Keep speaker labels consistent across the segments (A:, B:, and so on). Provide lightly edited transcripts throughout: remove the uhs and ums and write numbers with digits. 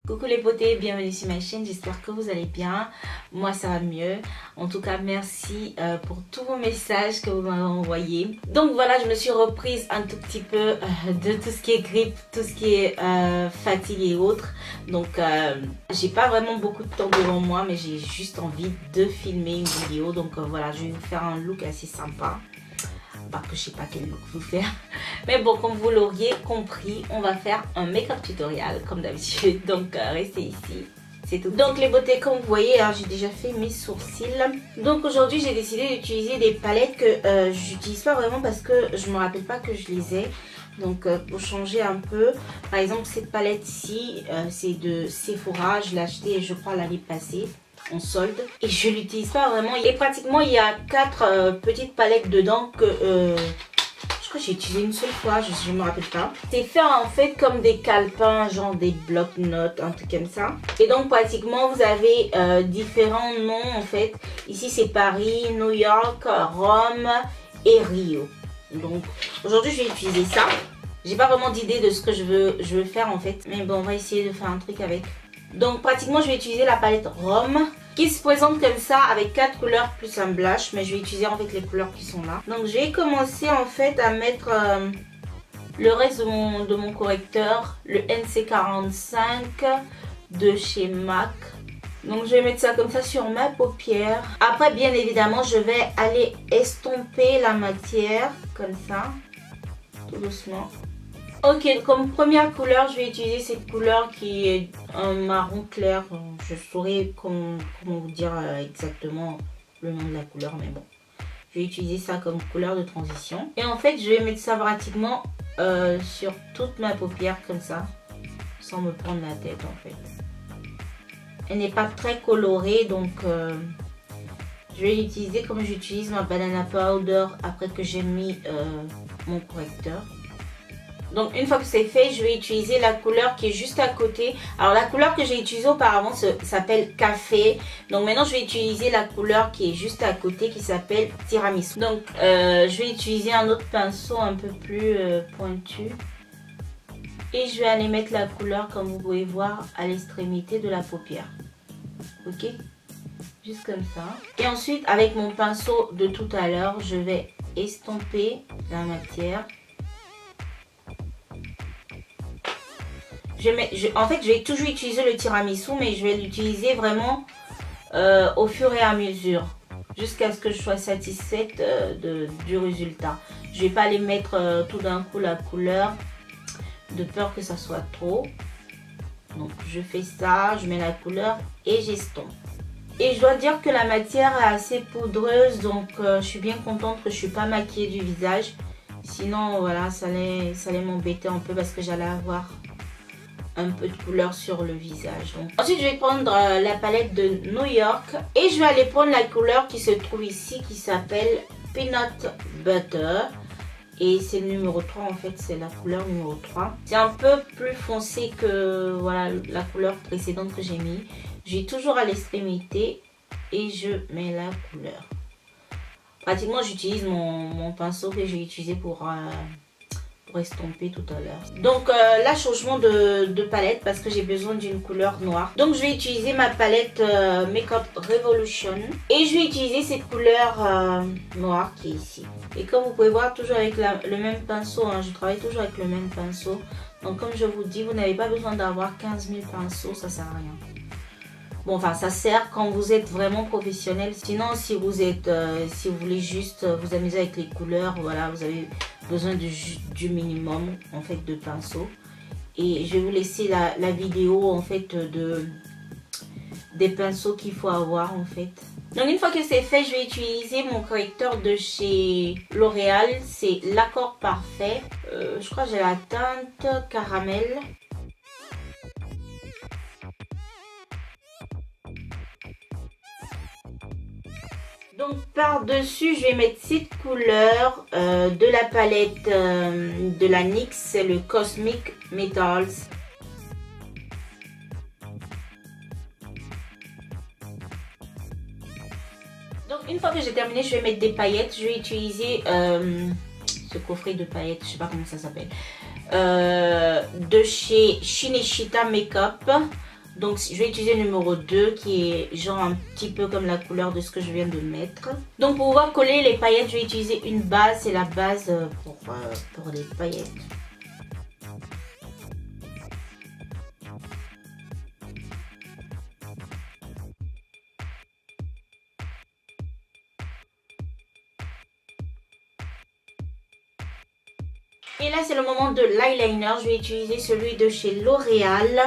A: Coucou les beautés, bienvenue sur ma chaîne, j'espère que vous allez bien. Moi ça va mieux. En tout cas merci pour tous vos messages que vous m'avez envoyés. Donc voilà, je me suis reprise un tout petit peu de tout ce qui est grippe, tout ce qui est fatigue et autres. Donc j'ai pas vraiment beaucoup de temps devant moi, mais j'ai juste envie de filmer une vidéo. Donc voilà, je vais vous faire un look assez sympa. Parce que je sais pas quel look vous faire, mais bon, comme vous l'auriez compris, on va faire un make-up tutoriel comme d'habitude, donc restez ici, c'est tout. Donc les beautés, comme vous voyez, j'ai déjà fait mes sourcils. Donc aujourd'hui j'ai décidé d'utiliser des palettes que j'utilise pas vraiment parce que je me rappelle pas que je les ai. Donc pour changer un peu, par exemple cette palette ici, c'est de Sephora, je l'ai acheté je crois l'année passée en solde et je l'utilise pas vraiment. Et pratiquement il y a 4 petites palettes dedans que je crois que j'ai utilisé une seule fois, je me rappelle pas. C'est fait en fait comme des calepins, genre des blocs-notes, un truc comme ça. Et donc pratiquement vous avez différents noms en fait. Ici c'est Paris, New York, Rome et Rio. Donc aujourd'hui je vais utiliser ça. J'ai pas vraiment d'idée de ce que je veux faire en fait, mais bon, on va essayer de faire un truc avec. Donc pratiquement je vais utiliser la palette Rome qui se présente comme ça avec 4 couleurs plus un blush, mais je vais utiliser en fait les couleurs qui sont là. Donc je vais commencer en fait à mettre le reste de mon correcteur, le NC45 de chez MAC. Donc je vais mettre ça comme ça sur ma paupière. Après bien évidemment je vais aller estomper la matière comme ça, tout doucement. Ok, comme première couleur, je vais utiliser cette couleur qui est un marron clair. Je saurais comment vous dire exactement le nom de la couleur, mais bon. Je vais utiliser ça comme couleur de transition. Et en fait, je vais mettre ça pratiquement sur toute ma paupière comme ça, sans me prendre la tête en fait. Elle n'est pas très colorée, donc je vais l'utiliser comme j'utilise ma banana powder après que j'ai mis mon correcteur. Donc une fois que c'est fait, je vais utiliser la couleur qui est juste à côté. Alors la couleur que j'ai utilisée auparavant s'appelle café. Donc maintenant je vais utiliser la couleur qui est juste à côté qui s'appelle tiramisu. Donc je vais utiliser un autre pinceau un peu plus pointu. Et je vais aller mettre la couleur comme vous pouvez voir à l'extrémité de la paupière. Ok? Juste comme ça. Et ensuite avec mon pinceau de tout à l'heure, je vais estomper la matière. En fait, je vais toujours utiliser le tiramisu, mais je vais l'utiliser vraiment au fur et à mesure, jusqu'à ce que je sois satisfaite du résultat. Je ne vais pas aller mettre tout d'un coup la couleur, de peur que ça soit trop. Donc, je fais ça, je mets la couleur et j'estompe. Et je dois dire que la matière est assez poudreuse, donc je suis bien contente que je ne suis pas maquillée du visage. Sinon, voilà, ça allait m'embêter un peu parce que j'allais avoir un peu de couleur sur le visage. Donc, ensuite je vais prendre la palette de New York et je vais aller prendre la couleur qui se trouve ici qui s'appelle Peanut Butter et c'est le numéro 3 en fait, c'est la couleur numéro 3. C'est un peu plus foncé que voilà la couleur précédente que j'ai mis. J'ai toujours à l'extrémité et je mets la couleur. Pratiquement j'utilise mon pinceau que j'ai utilisé pour estomper tout à l'heure. Donc là changement de palette parce que j'ai besoin d'une couleur noire. Donc je vais utiliser ma palette Makeup Revolution et je vais utiliser cette couleur noire qui est ici. Et comme vous pouvez voir, toujours avec le même pinceau, hein, je travaille toujours avec le même pinceau. Donc comme je vous dis, vous n'avez pas besoin d'avoir 15 000 pinceaux, ça sert à rien. Bon, enfin, ça sert quand vous êtes vraiment professionnel. Sinon, si vous voulez juste vous amuser avec les couleurs, voilà, vous avez besoin du minimum, en fait, de pinceaux. Et je vais vous laisser la vidéo, en fait, des pinceaux qu'il faut avoir, en fait. Donc, une fois que c'est fait, je vais utiliser mon correcteur de chez L'Oréal. C'est l'Accord Parfait. Je crois que j'ai la teinte caramel. Donc par-dessus, je vais mettre cette couleur de la palette de la NYX, c'est le Cosmic Metals. Donc une fois que j'ai terminé, je vais mettre des paillettes. Je vais utiliser ce coffret de paillettes, je sais pas comment ça s'appelle, de chez Shineshita Makeup. Donc je vais utiliser le numéro 2 qui est genre un petit peu comme la couleur de ce que je viens de mettre. Donc pour pouvoir coller les paillettes, je vais utiliser une base. C'est la base pour les paillettes. Et là c'est le moment de l'eyeliner. Je vais utiliser celui de chez L'Oréal.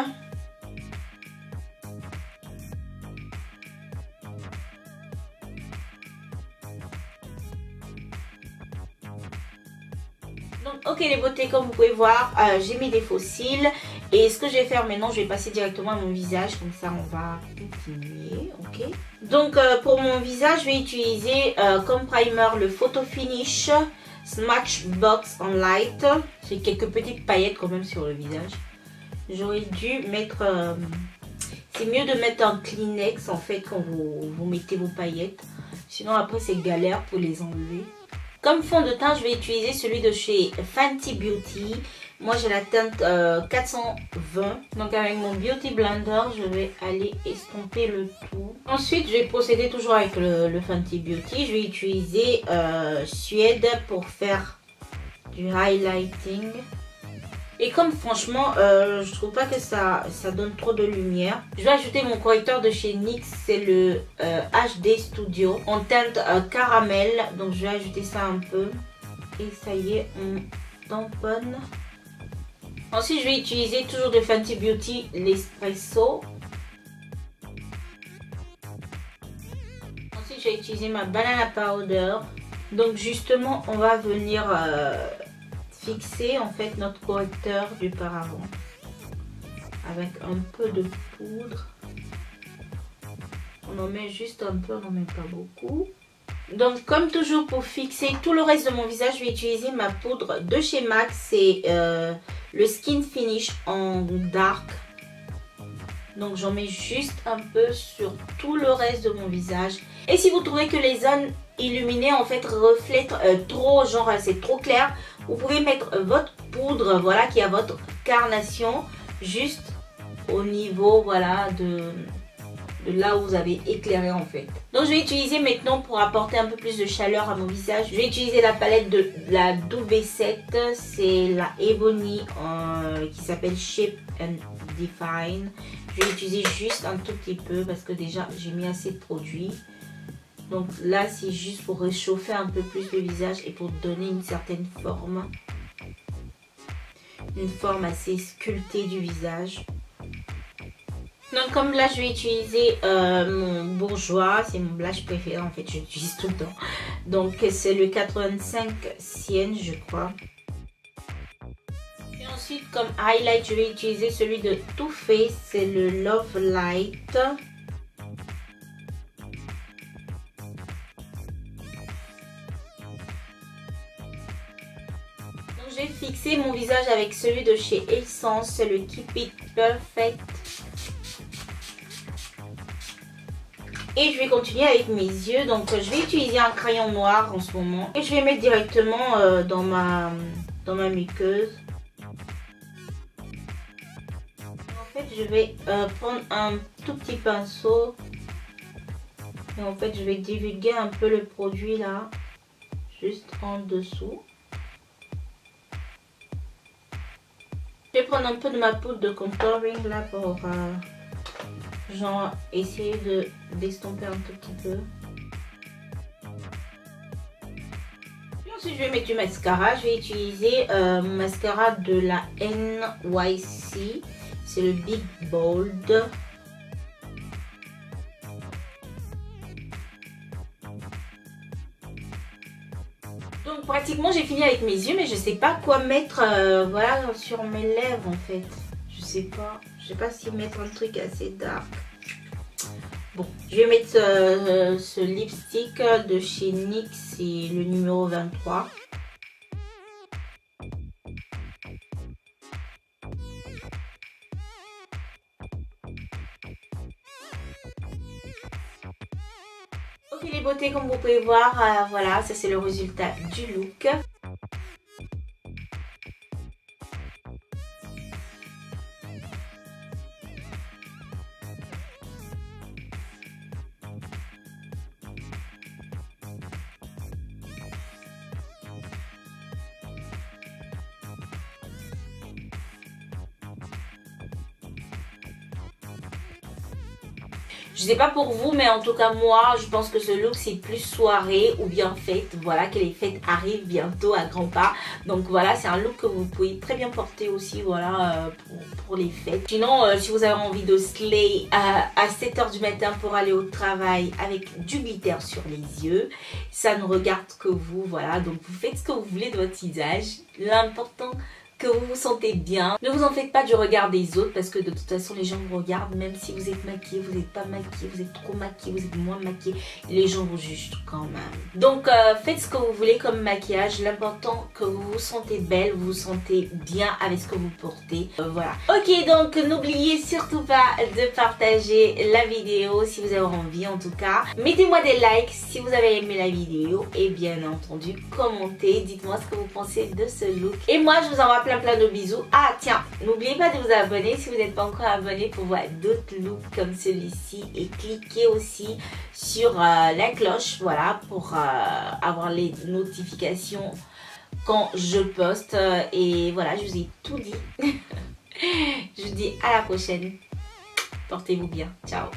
A: Donc ok les beautés, comme vous pouvez voir, j'ai mis des faux cils. Et ce que je vais faire maintenant, je vais passer directement à mon visage. Comme ça on va continuer. Ok. Donc pour mon visage, je vais utiliser comme primer le Photo Finish Smashbox on Light. J'ai quelques petites paillettes quand même sur le visage. J'aurais dû mettre... c'est mieux de mettre un Kleenex en fait quand vous mettez vos paillettes. Sinon après c'est galère pour les enlever. Comme fond de teint, je vais utiliser celui de chez Fenty Beauty. Moi j'ai la teinte 420. Donc avec mon Beauty Blender, je vais aller estomper le tout. Ensuite, je vais procéder toujours avec le Fenty Beauty. Je vais utiliser Suède pour faire du highlighting. Et comme franchement, je trouve pas que ça donne trop de lumière. Je vais ajouter mon correcteur de chez NYX. C'est le HD Studio en teinte caramel. Donc je vais ajouter ça un peu. Et ça y est, on tamponne. Ensuite, je vais utiliser toujours de Fenty Beauty l'Espresso. Ensuite, je vais utiliser ma Banana Powder. Donc justement, on va venir fixer en fait notre correcteur du paravent avec un peu de poudre. On en met juste un peu, on n'en met pas beaucoup. Donc comme toujours, pour fixer tout le reste de mon visage, je vais utiliser ma poudre de chez MAC. C'est le Skin Finish en dark. Donc j'en mets juste un peu sur tout le reste de mon visage. Et si vous trouvez que les zones illuminées en fait reflètent trop, genre c'est trop clair, vous pouvez mettre votre poudre, voilà, qui a votre carnation juste au niveau, voilà, de là où vous avez éclairé en fait. Donc je vais utiliser maintenant, pour apporter un peu plus de chaleur à mon visage, je vais utiliser la palette de la W7. C'est la Ebony qui s'appelle Shape and Define. Je vais utiliser juste un tout petit peu parce que déjà j'ai mis assez de produit. Donc là c'est juste pour réchauffer un peu plus le visage et pour donner une certaine forme. Une forme assez sculptée du visage. Donc comme là je vais utiliser mon Bourjois, c'est mon blush préféré en fait, je l'utilise tout le temps. Donc c'est le 85 Sienne je crois. Et ensuite comme highlight je vais utiliser celui de Too Faced, c'est le Love Light. Donc je vais fixer mon visage avec celui de chez Essence, c'est le Keep It Perfect. Et je vais continuer avec mes yeux. Donc je vais utiliser un crayon noir en ce moment. Et je vais mettre directement dans ma muqueuse. En fait je vais prendre un tout petit pinceau. Et en fait je vais divulguer un peu le produit là. Juste en dessous. Je vais prendre un peu de ma poudre de contouring là pour... genre essayer d'estomper un tout petit peu. Et ensuite je vais mettre du mascara. Je vais utiliser mon mascara de la NYC. C'est le Big Bold. Donc pratiquement j'ai fini avec mes yeux, mais je sais pas quoi mettre voilà, sur mes lèvres en fait. Je sais pas si mettre un truc assez dark. Bon, je vais mettre ce lipstick de chez NYX, c'est le numéro 23. Ok les beautés, comme vous pouvez voir, voilà, ça c'est le résultat du look. Je sais pas pour vous, mais en tout cas moi je pense que ce look c'est plus soirée ou bien fête. Voilà, que les fêtes arrivent bientôt à grands pas. Donc voilà, c'est un look que vous pouvez très bien porter aussi, voilà, pour les fêtes. Sinon, si vous avez envie de slay à 7 h du matin pour aller au travail avec du glitter sur les yeux, ça ne regarde que vous, voilà. Donc vous faites ce que vous voulez de votre visage. L'important que vous vous sentez bien. Ne vous en faites pas du regard des autres parce que de toute façon les gens vous regardent même si vous êtes maquillé, vous n'êtes pas maquillé, vous êtes trop maquillé, vous êtes moins maquillé, les gens vous jugent quand même. Donc faites ce que vous voulez comme maquillage, l'important que vous vous sentez belle, vous vous sentez bien avec ce que vous portez. Voilà. Ok, donc n'oubliez surtout pas de partager la vidéo si vous avez envie en tout cas. Mettez-moi des likes si vous avez aimé la vidéo et bien entendu commentez, dites-moi ce que vous pensez de ce look. Et moi je vous envoie plein de bisous. Ah tiens, n'oubliez pas de vous abonner si vous n'êtes pas encore abonné pour voir d'autres looks comme celui-ci et cliquez aussi sur la cloche, voilà, pour avoir les notifications quand je poste. Et voilà, je vous ai tout dit. Je vous dis à la prochaine. Portez-vous bien. Ciao.